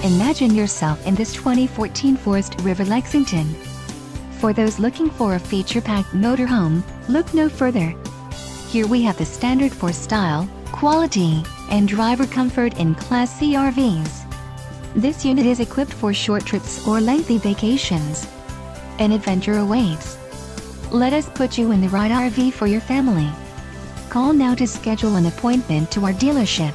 Imagine yourself in this 2014 Forest River Lexington. For those looking for a feature-packed motorhome, look no further. Here we have the standard for style, quality, and driver comfort in Class C RVs. This unit is equipped for short trips or lengthy vacations. An adventure awaits. Let us put you in the right RV for your family. Call now to schedule an appointment to our dealership.